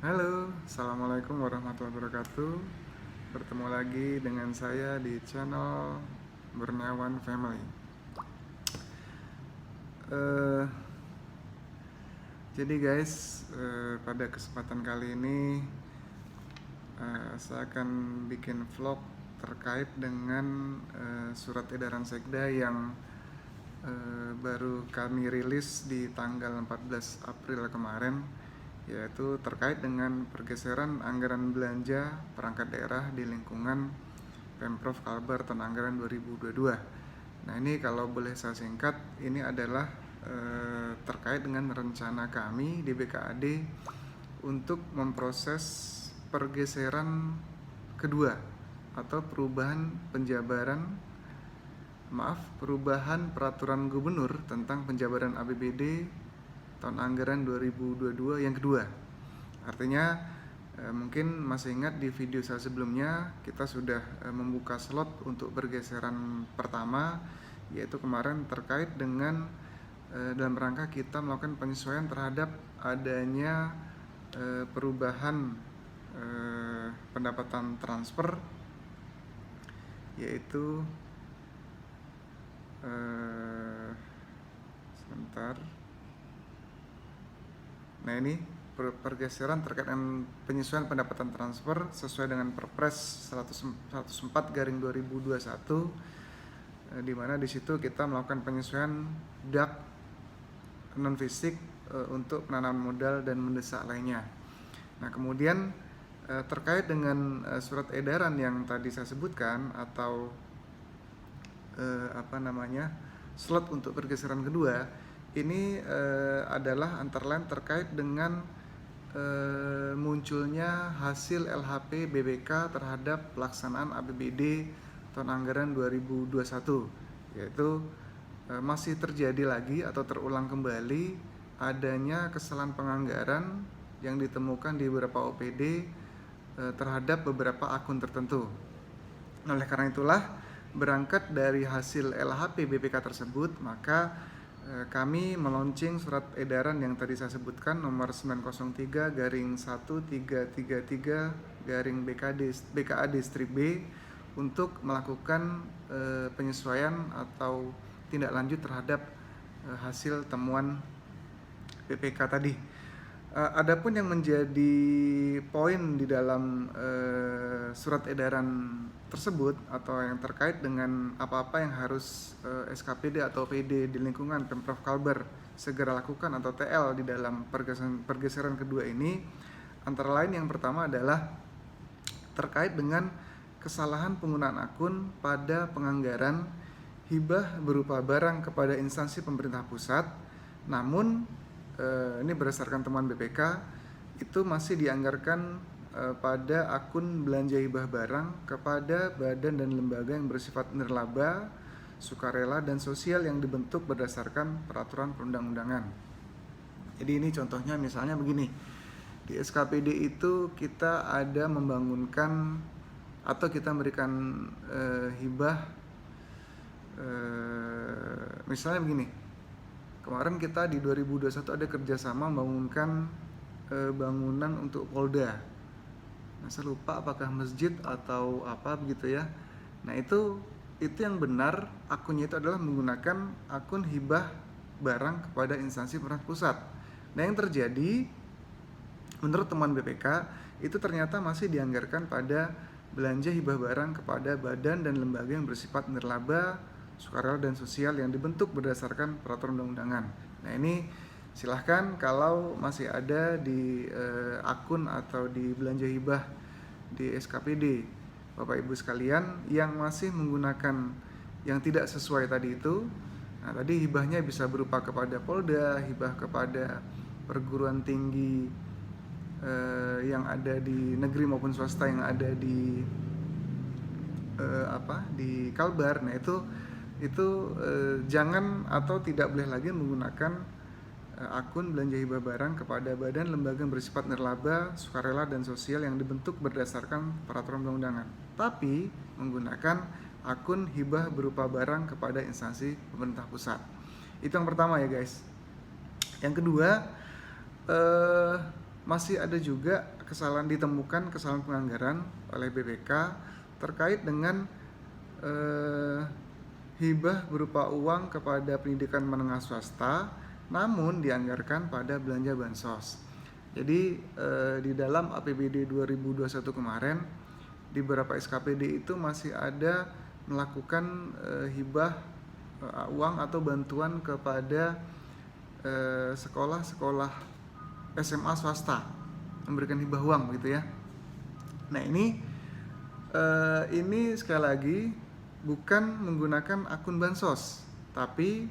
Halo, Assalamualaikum warahmatullahi wabarakatuh. Bertemu lagi dengan saya di channel Bernawan Family. Eh, jadi guys, pada kesempatan kali ini saya akan bikin vlog terkait dengan surat edaran Sekda yang baru kami rilis di tanggal 14 April kemarin, yaitu terkait dengan pergeseran anggaran belanja perangkat daerah di lingkungan Pemprov Kalbar tahun anggaran 2022. Nah, ini kalau boleh saya singkat, ini adalah terkait dengan rencana kami di BKAD untuk memproses pergeseran kedua atau perubahan peraturan gubernur tentang penjabaran APBD tahun anggaran 2022 yang kedua. Artinya mungkin masih ingat di video saya sebelumnya kita sudah membuka slot untuk pergeseran pertama, yaitu kemarin terkait dengan dalam rangka kita melakukan penyesuaian terhadap adanya perubahan pendapatan transfer, yaitu sebentar. Nah, ini pergeseran terkait dengan penyesuaian pendapatan transfer sesuai dengan Perpres 104/2021, di mana di situ kita melakukan penyesuaian DAK non fisik untuk penanaman modal dan mendesak lainnya. Nah, kemudian terkait dengan surat edaran yang tadi saya sebutkan atau slot untuk pergeseran kedua, ini adalah antara lain terkait dengan munculnya hasil LHP BPK terhadap pelaksanaan APBD tahun anggaran 2021, yaitu masih terjadi lagi atau terulang kembali adanya kesalahan penganggaran yang ditemukan di beberapa OPD terhadap beberapa akun tertentu. Oleh karena itulah, berangkat dari hasil LHP BPK tersebut, maka kami meluncing surat edaran yang tadi saya sebutkan nomor 903/1333/BKAD strip B untuk melakukan penyesuaian atau tindak lanjut terhadap hasil temuan BPK tadi. Adapun yang menjadi poin di dalam surat edaran tersebut atau yang terkait dengan apa-apa yang harus SKPD atau PD di lingkungan Pemprov Kalbar segera lakukan atau TL di dalam pergeseran kedua ini, antara lain yang pertama adalah terkait dengan kesalahan penggunaan akun pada penganggaran hibah berupa barang kepada instansi pemerintah pusat, namun ini berdasarkan temuan BPK itu masih dianggarkan pada akun belanja hibah barang kepada badan dan lembaga yang bersifat nirlaba, sukarela, dan sosial yang dibentuk berdasarkan peraturan perundang-undangan. Jadi ini contohnya misalnya begini, di SKPD itu kita ada membangunkan atau kita memberikan hibah, misalnya begini, kemarin kita di 2021 ada kerjasama membangunkan bangunan untuk Polda. Nah, saya lupa apakah masjid atau apa begitu ya. Nah, itu yang benar akunnya itu adalah menggunakan akun hibah barang kepada instansi pemerintah pusat. Nah, yang terjadi menurut temuan BPK itu ternyata masih dianggarkan pada belanja hibah barang kepada badan dan lembaga yang bersifat nirlaba, sukarela, dan sosial yang dibentuk berdasarkan peraturan undang-undangan. Nah, ini silahkan kalau masih ada di akun atau di belanja hibah di SKPD Bapak Ibu sekalian yang masih menggunakan yang tidak sesuai tadi itu. Nah, tadi hibahnya bisa berupa kepada Polda, hibah kepada perguruan tinggi yang ada di negeri maupun swasta yang ada di di Kalbar. Nah, itu jangan atau tidak boleh lagi menggunakan akun belanja hibah barang kepada badan lembaga yang bersifat nirlaba, sukarela, dan sosial yang dibentuk berdasarkan peraturan perundang-undangan, tapi menggunakan akun hibah berupa barang kepada instansi pemerintah pusat. Itu yang pertama ya guys. Yang kedua, masih ada juga ditemukan kesalahan penganggaran oleh BPK terkait dengan hibah berupa uang kepada pendidikan menengah swasta, namun dianggarkan pada belanja bansos. Jadi di dalam APBD 2021 kemarin, di beberapa SKPD itu masih ada melakukan hibah uang atau bantuan kepada sekolah-sekolah SMA swasta, memberikan hibah uang gitu ya. Nah ini sekali lagi bukan menggunakan akun bansos, tapi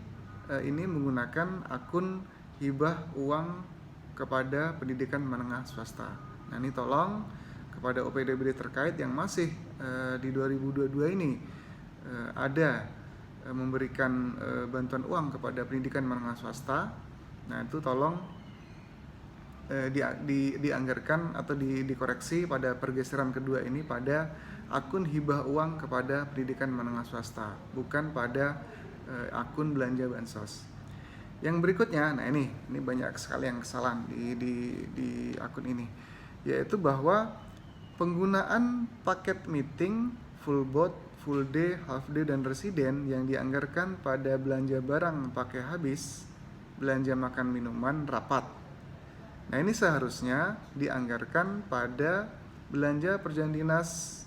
ini menggunakan akun hibah uang kepada pendidikan menengah swasta. Nah ini tolong kepada OPD-OPD terkait yang masih di 2022 ini ada memberikan bantuan uang kepada pendidikan menengah swasta. Nah itu tolong dianggarkan atau dikoreksi pada pergeseran kedua ini pada akun hibah uang kepada pendidikan menengah swasta, bukan pada akun belanja bansos. Yang berikutnya, nah ini banyak sekali yang kesalahan di akun ini, yaitu bahwa penggunaan paket meeting, full boat, full day, half day, dan residen yang dianggarkan pada belanja barang pakai habis, belanja makan minuman, rapat. Nah ini seharusnya dianggarkan pada belanja perjalanan dinas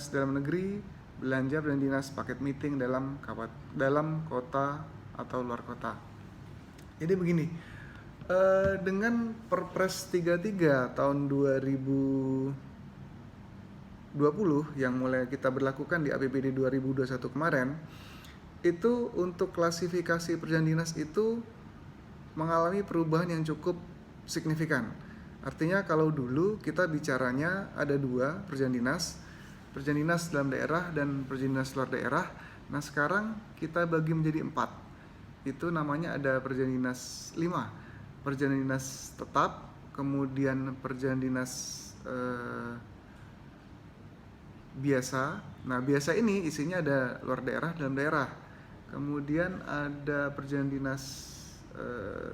dalam negeri, belanja perjalanan dinas paket meeting dalam kota atau luar kota. Jadi begini, dengan Perpres 33 tahun 2020 yang mulai kita berlakukan di APBD 2021 kemarin, itu untuk klasifikasi perjalanan dinas itu mengalami perubahan yang cukup signifikan. Artinya kalau dulu kita bicaranya ada dua perjalanan dinas dalam daerah dan perjalanan dinas luar daerah. Nah sekarang kita bagi menjadi 4. Itu namanya ada perjalanan dinas 5, perjalanan dinas tetap, kemudian perjalanan dinas biasa. Nah biasa ini isinya ada luar daerah, dalam daerah. Kemudian ada perjalanan dinas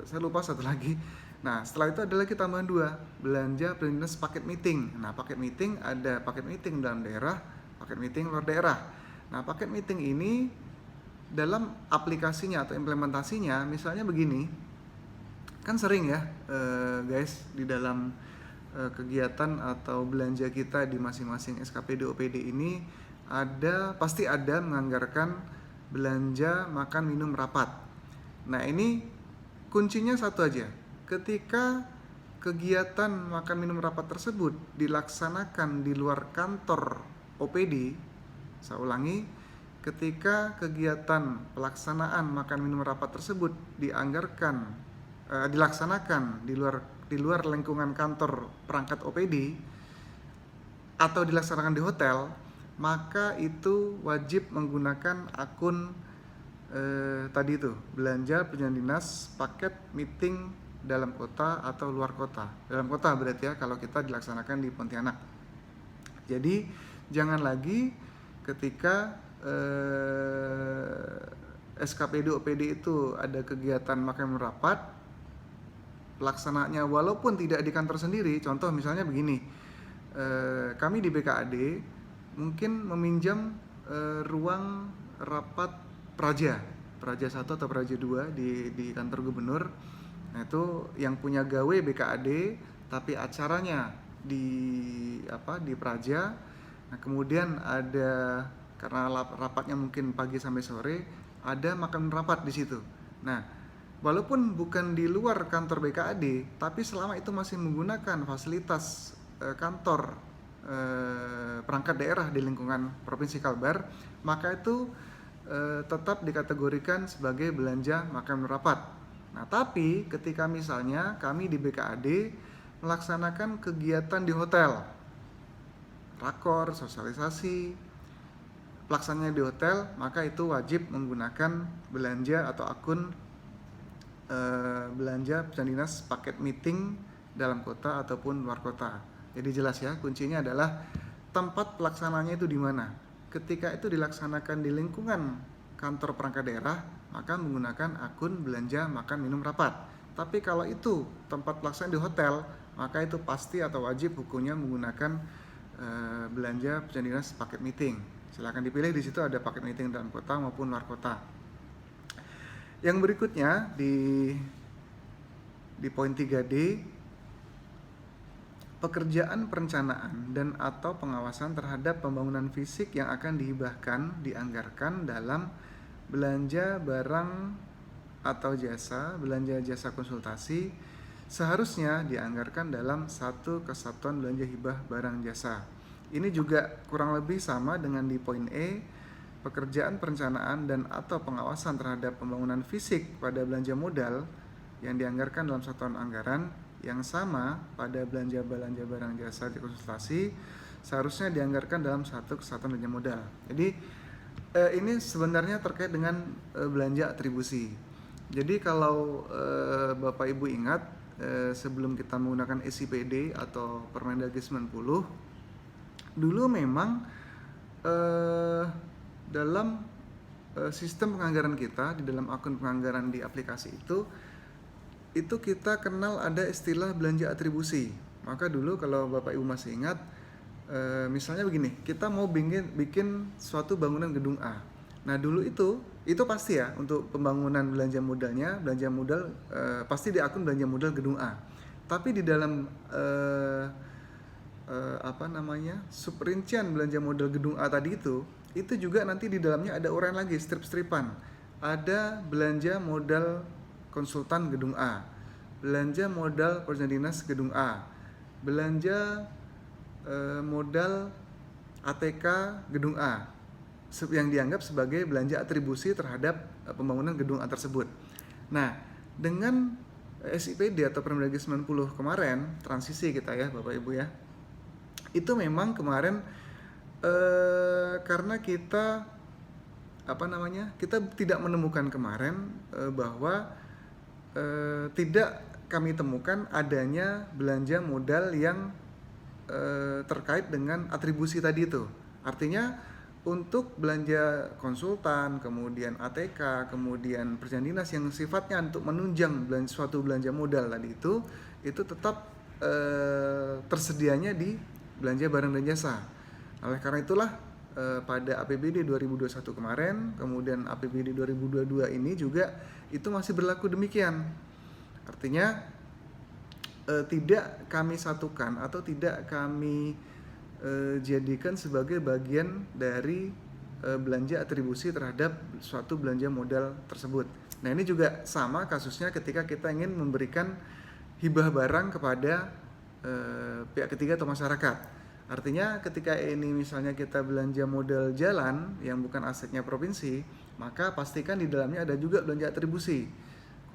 saya lupa satu lagi. Nah setelah itu ada lagi tambahan 2, belanja perjalanan dinas paket meeting. Nah paket meeting ada paket meeting dalam daerah, paket meeting luar daerah. Nah paket meeting ini dalam aplikasinya atau implementasinya misalnya begini, kan sering ya guys, di dalam kegiatan atau belanja kita di masing-masing SKPD OPD ini pasti ada menganggarkan belanja makan minum rapat. Nah ini kuncinya satu aja, ketika kegiatan makan minum rapat tersebut dilaksanakan di luar kantor OPD, saya ulangi, ketika kegiatan pelaksanaan makan minum rapat tersebut dilaksanakan di luar lingkungan kantor perangkat OPD atau dilaksanakan di hotel, maka itu wajib menggunakan akun tadi itu, belanja perjalanan dinas paket meeting dalam kota atau luar kota. Dalam kota berarti ya kalau kita dilaksanakan di Pontianak. Jadi jangan lagi ketika SKPD OPD itu ada kegiatan makan rapat, pelaksanaannya walaupun tidak di kantor sendiri. Contoh misalnya begini, kami di BKAD mungkin meminjam ruang rapat Praja 1 atau Praja 2 di kantor gubernur. Nah itu yang punya gawe BKAD, tapi acaranya di Praja. Nah kemudian ada, karena rapatnya mungkin pagi sampai sore, ada makan rapat di situ. Nah walaupun bukan di luar kantor BKAD, tapi selama itu masih menggunakan fasilitas kantor perangkat daerah di lingkungan Provinsi Kalbar, maka itu tetap dikategorikan sebagai belanja makan rapat. Nah tapi ketika misalnya kami di BKAD melaksanakan kegiatan di hotel, rakor, sosialisasi, pelaksananya di hotel, maka itu wajib menggunakan belanja atau akun belanja perjalanan dinas paket meeting dalam kota ataupun luar kota. Jadi jelas ya, kuncinya adalah tempat pelaksananya itu di mana. Ketika itu dilaksanakan di lingkungan kantor perangkat daerah, maka menggunakan akun belanja makan minum rapat. Tapi kalau itu tempat pelaksanaan di hotel, maka itu pasti atau wajib hukumnya menggunakan belanja perjanjian dinas paket meeting. Silakan dipilih, di situ ada paket meeting dalam kota maupun luar kota. Yang berikutnya di poin 3D, pekerjaan perencanaan dan atau pengawasan terhadap pembangunan fisik yang akan dihibahkan dianggarkan dalam belanja barang atau jasa, belanja jasa konsultasi, seharusnya dianggarkan dalam satu kesatuan belanja hibah barang jasa. Ini juga kurang lebih sama dengan di poin E, pekerjaan perencanaan dan atau pengawasan terhadap pembangunan fisik pada belanja modal yang dianggarkan dalam satuan anggaran yang sama pada belanja barang jasa di konsultasi, seharusnya dianggarkan dalam satu kesatuan belanja modal. Jadi ini sebenarnya terkait dengan belanja atribusi. Jadi kalau Bapak Ibu ingat, sebelum kita menggunakan SIPD atau Permendagri 90, dulu memang dalam sistem penganggaran kita, di dalam akun penganggaran di aplikasi itu kita kenal ada istilah belanja atribusi. Maka dulu kalau Bapak Ibu masih ingat, misalnya begini, kita mau bikin suatu bangunan gedung A. Nah dulu itu pasti ya, untuk pembangunan belanja modalnya, belanja modal pasti di akun belanja modal gedung A. Tapi di dalam subrincian belanja modal gedung A tadi itu juga nanti di dalamnya ada uraian lagi, strip-stripan. Ada belanja modal konsultan gedung A, belanja modal perjanjian dinas gedung A, belanja modal ATK gedung A yang dianggap sebagai belanja atribusi terhadap pembangunan gedung A tersebut. Nah, dengan SIPD atau Permendagri 90 kemarin, transisi kita ya Bapak Ibu ya, itu memang kemarin karena kita kita tidak menemukan kemarin bahwa tidak kami temukan adanya belanja modal yang terkait dengan atribusi tadi itu. Artinya untuk belanja konsultan, kemudian ATK, kemudian perjanjian dinas yang sifatnya untuk menunjang suatu belanja modal tadi itu tetap tersedianya di belanja barang dan jasa. Oleh karena itulah pada APBD 2021 kemarin, kemudian APBD 2022 ini juga itu masih berlaku demikian. Artinya tidak kami satukan atau tidak kami jadikan sebagai bagian dari belanja atribusi terhadap suatu belanja modal tersebut. Nah ini juga sama kasusnya ketika kita ingin memberikan hibah barang kepada pihak ketiga atau masyarakat. Artinya ketika ini misalnya kita belanja modal jalan yang bukan asetnya provinsi, maka pastikan di dalamnya ada juga belanja atribusi,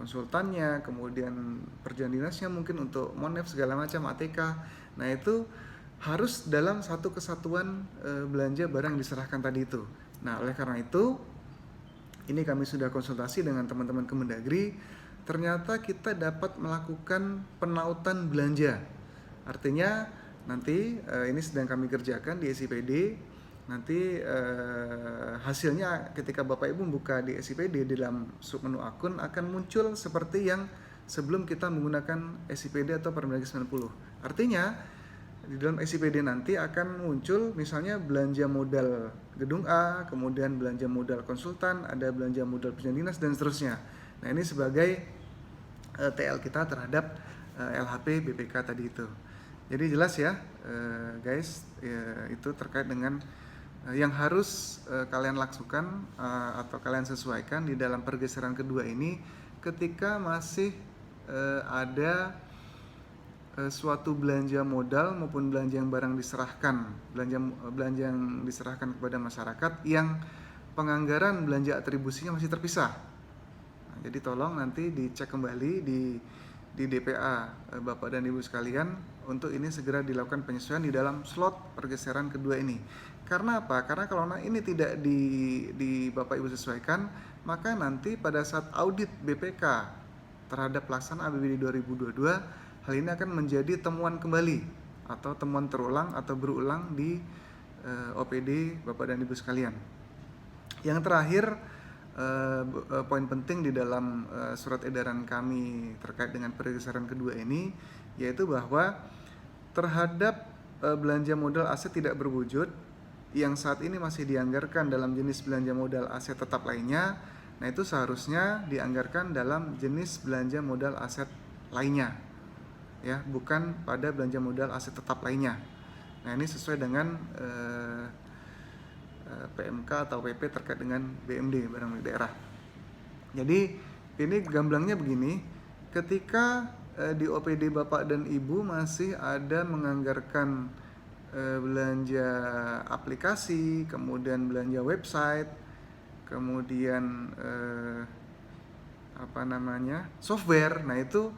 konsultannya, kemudian perjanjian dinasnya mungkin untuk monef segala macam, ATK. Nah itu harus dalam satu kesatuan belanja barang diserahkan tadi itu. Nah oleh karena itu ini kami sudah konsultasi dengan teman-teman Kemendagri, ternyata kita dapat melakukan penautan belanja. Artinya nanti ini sedang kami kerjakan di SIPD. Nanti hasilnya ketika Bapak Ibu membuka di SIPD di dalam submenu akun akan muncul seperti yang sebelum kita menggunakan SIPD atau Permendagri 90. Artinya di dalam SIPD nanti akan muncul misalnya belanja modal gedung A, kemudian belanja modal konsultan, ada belanja modal perjanjian dinas dan seterusnya. Nah ini sebagai TL kita terhadap LHP BPK tadi itu. Jadi jelas ya guys, itu terkait dengan yang harus kalian lakukan atau kalian sesuaikan di dalam pergeseran kedua ini ketika masih ada suatu belanja modal maupun belanja yang barang diserahkan, belanja yang diserahkan kepada masyarakat yang penganggaran belanja atribusinya masih terpisah. Nah, jadi tolong nanti dicek kembali di DPA Bapak dan Ibu sekalian untuk ini segera dilakukan penyesuaian di dalam slot pergeseran kedua ini. Karena apa? Karena kalau ini tidak di Bapak Ibu sesuaikan, maka nanti pada saat audit BPK terhadap pelaksanaan APBD 2022, hal ini akan menjadi temuan kembali atau temuan terulang atau berulang di OPD Bapak dan Ibu sekalian. Yang terakhir poin penting di dalam surat edaran kami terkait dengan pergeseran kedua ini, yaitu bahwa terhadap belanja modal aset tidak berwujud yang saat ini masih dianggarkan dalam jenis belanja modal aset tetap lainnya, nah itu seharusnya dianggarkan dalam jenis belanja modal aset lainnya, ya, bukan pada belanja modal aset tetap lainnya. Nah ini sesuai dengan PMK atau PP terkait dengan BMD, barang milik daerah. Jadi ini gamblangnya begini, ketika di OPD Bapak dan Ibu masih ada menganggarkan belanja aplikasi, kemudian belanja website, kemudian software, nah itu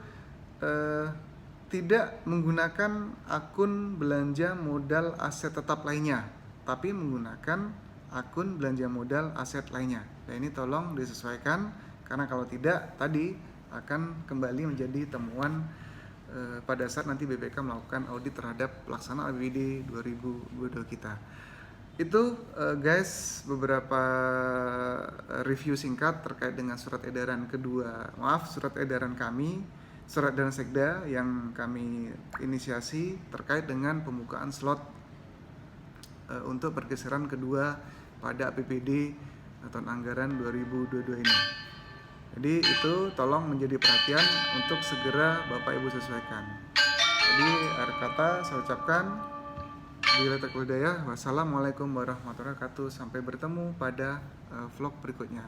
tidak menggunakan akun belanja modal aset tetap lainnya, tapi menggunakan akun belanja modal aset lainnya. Nah ini tolong disesuaikan, karena kalau tidak tadi akan kembali menjadi temuan pada saat nanti BPK melakukan audit terhadap pelaksanaan APBD 2022 kita. Itu guys, beberapa review singkat terkait dengan surat edaran kami, surat edaran Sekda yang kami inisiasi terkait dengan pembukaan slot untuk pergeseran kedua pada APBD tahun anggaran 2022 ini. Jadi itu tolong menjadi perhatian untuk segera Bapak Ibu sesuaikan. Jadi akhir kata saya ucapkan billahi taufiq wal hidayah. Wassalamualaikum warahmatullahi wabarakatuh. Sampai bertemu pada vlog berikutnya.